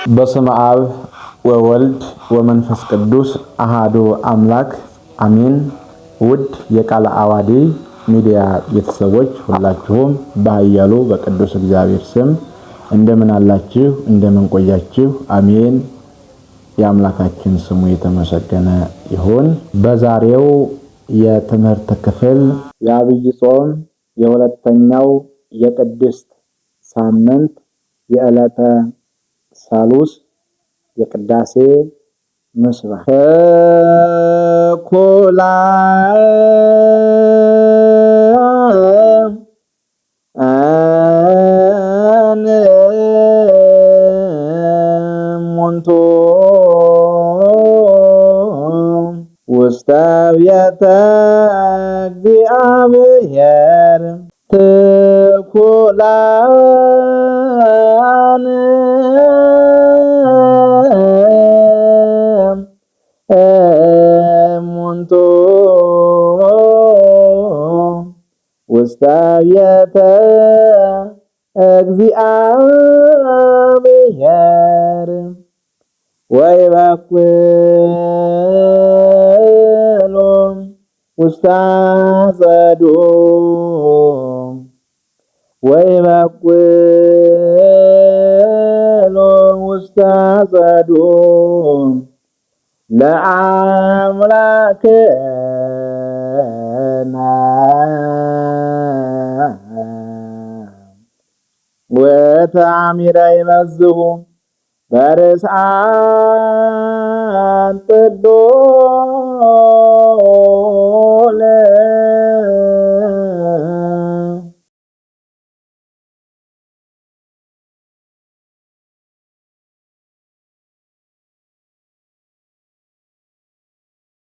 በስመ አብ ወወልድ ወመንፈስ ቅዱስ አሃዱ አምላክ አሜን። ውድ የቃለ ዓዋዲ ሚዲያ ቤተሰቦች ሁላችሁም በኃያሉ በቅዱስ እግዚአብሔር ስም እንደምን አላችሁ? እንደምን ቆያችሁ? አሜን። የአምላካችን ስሙ የተመሰገነ ይሁን። በዛሬው የትምህርት ክፍል የዐቢይ ጾም የሁለተኛው የቅድስት ሳምንት የዕለተ ሳሉስ የቅዳሴ ምስባክ ኩላ ሞንቶ ውስተ ቤተ እግዚአብሔር ትኩላን ሞንቶ ውስተ ቤተ እግዚአብሔር ወይበኩሉ ውስተ አጸዱ ወይበኩሉ ውስተ አጸዱ ለአምላክነ ወተአሚረ ይበዝሑ በርእሳን ጥሎለ